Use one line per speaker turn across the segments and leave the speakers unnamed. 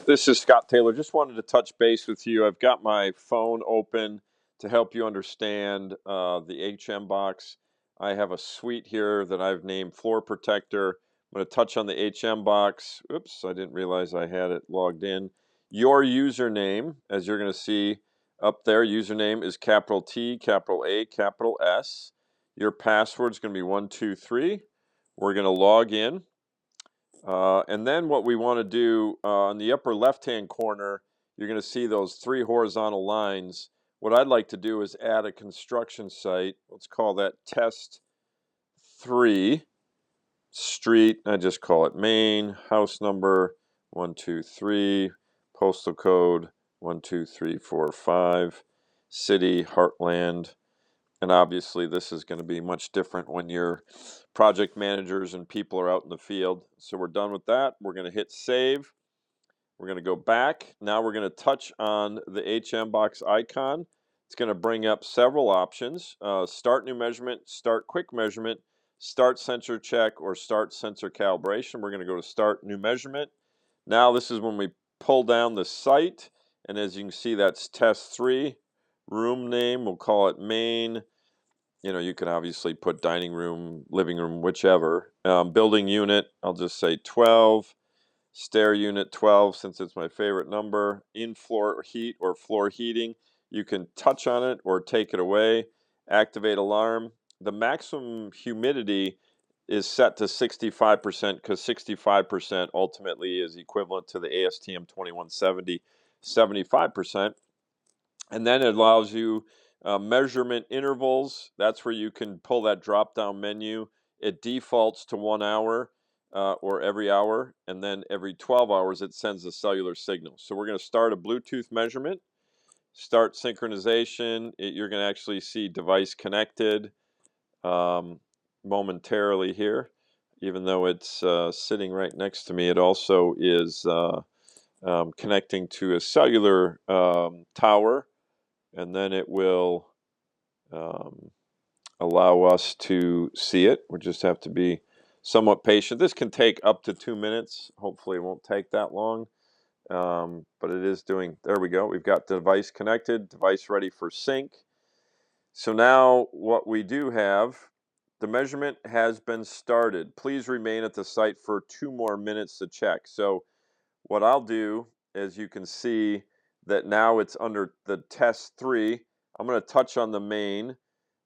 This is Scott Taylor. Just wanted to touch base with you. I've got my phone open to help you understand the HM box. I have a suite here that I've named Floor Protector. I'm going to touch on the HM box. Oops, I didn't realize I had it logged in. Your username, as you're going to see up there, username is capital T, capital A, capital S. Your password is going to be 123. We're going to log in. And then what we want to do on the upper left-hand corner, you're going to see those three horizontal lines. What I'd like to do is add a construction site. Let's call that test 3 street. I just call it Main, house number 123, postal code 12345, city, Heartland. And obviously this is going to be much different when your project managers and people are out in the field. So we're done with that. We're going to hit save. We're going to go back. Now we're going to touch on the HM box icon. It's going to bring up several options. Start new measurement, start quick measurement, start sensor check, or start sensor calibration. We're going to go to start new measurement. Now this is when we pull down the site. And as you can see, that's test 3. Room name, we'll call it main. You know, you can obviously put dining room, living room, whichever. Building unit, I'll just say 12. Stair unit 12, since it's my favorite number. In floor heat or floor heating, you can touch on it or take it away. Activate alarm. The maximum humidity is set to 65% because 65% ultimately is equivalent to the ASTM 2170, 75%. And then it allows you measurement intervals. That's where you can pull that drop-down menu. It defaults to 1 hour or every hour, and then every 12 hours it sends a cellular signal. So we're going to start a Bluetooth measurement, start synchronization. You're going to actually see device connected momentarily here. Even though it's sitting right next to me, it also is connecting to a cellular tower. And then it will allow us to see it. We just have to be somewhat patient. This can take up to 2 minutes. Hopefully it won't take that long. But it is doing, there we go. We've got the device connected, device ready for sync. So now what we do have, the measurement has been started. Please remain at the site for 2 more minutes to check. So what I'll do, as you can see, that now it's under the test 3. I'm going to touch on the main,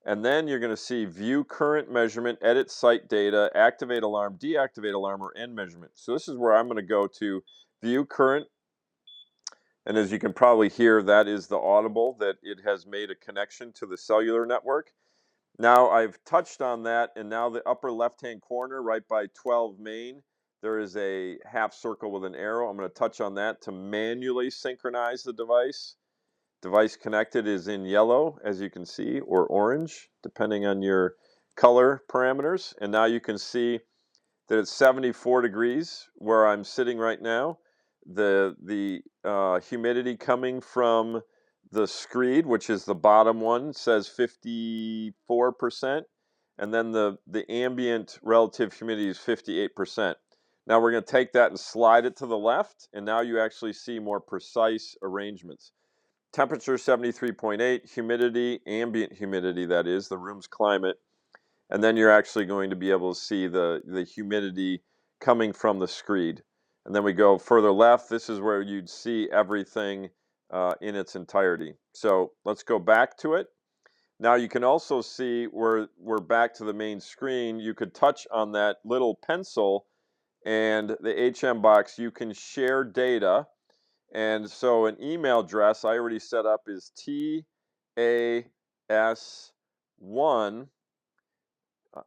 and then you're going to see view current measurement, edit site data, activate alarm, deactivate alarm, or end measurement. So this is where I'm going to go to view current. And as you can probably hear, that is the audible that it has made a connection to the cellular network. Now I've touched on that, and now the upper left-hand corner, right by 12 main, there is a half circle with an arrow. I'm going to touch on that to manually synchronize the device. Device connected is in yellow, as you can see, or orange, depending on your color parameters. And now you can see that it's 74 degrees where I'm sitting right now. The humidity coming from the screed, which is the bottom one, says 54%, and then the ambient relative humidity is 58%. Now we're going to take that and slide it to the left, and now you actually see more precise arrangements. Temperature 73.8, humidity, ambient humidity, that is, the room's climate. And then you're actually going to be able to see the humidity coming from the screed. And then we go further left. This is where you'd see everything in its entirety. So let's go back to it. Now you can also see we're back to the main screen. You could touch on that little pencil and the HM box. You can share data. And so an email address I already set up is TAS1,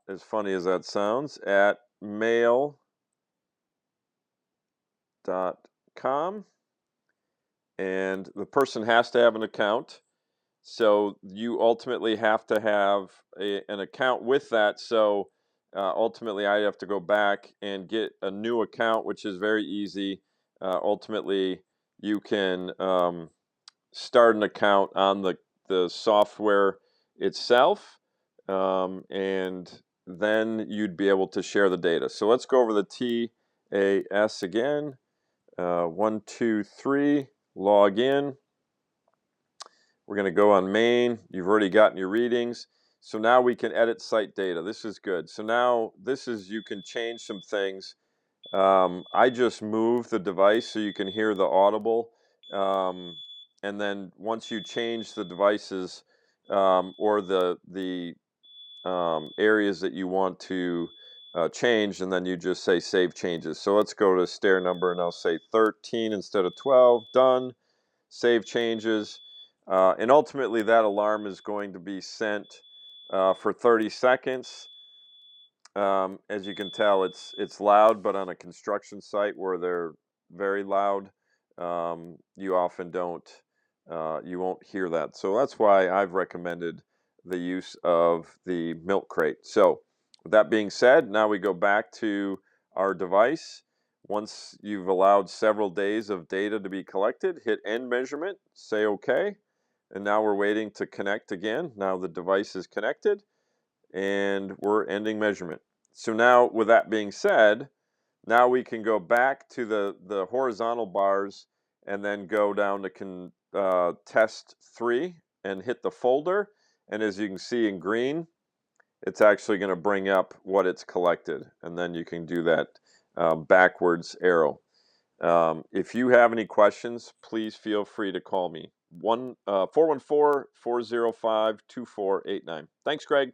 as funny as that sounds, at mail.com. And the person has to have an account. So you ultimately have to have an account with that. So ultimately I have to go back and get a new account, which is very easy. Ultimately, you can start an account on the software itself, and then you'd be able to share the data. So let's go over the TAS again. 1, 2, 3, log in. We're going to go on main. You've already gotten your readings. So now we can edit site data. This is good. So now this is, you can change some things. I just move the device so you can hear the audible. And then once you change the devices or the areas that you want to change, and then you just say save changes. So let's go to stair number and I'll say 13 instead of 12. Done. Save changes. And ultimately that alarm is going to be sent for 30 seconds. As you can tell, it's loud, but on a construction site where they're very loud, you often you won't hear that. So that's why I've recommended the use of the milk crate. So with that being said, now we go back to our device. Once you've allowed several days of data to be collected, hit end measurement, say OK, and now we're waiting to connect again. Now the device is connected and we're ending measurement. So now with that being said, now we can go back to the horizontal bars and then go down to test 3 and hit the folder. And as you can see in green, it's actually going to bring up what it's collected. And then you can do that backwards arrow. If you have any questions, please feel free to call me. 414-405-2489. Thanks, Greg.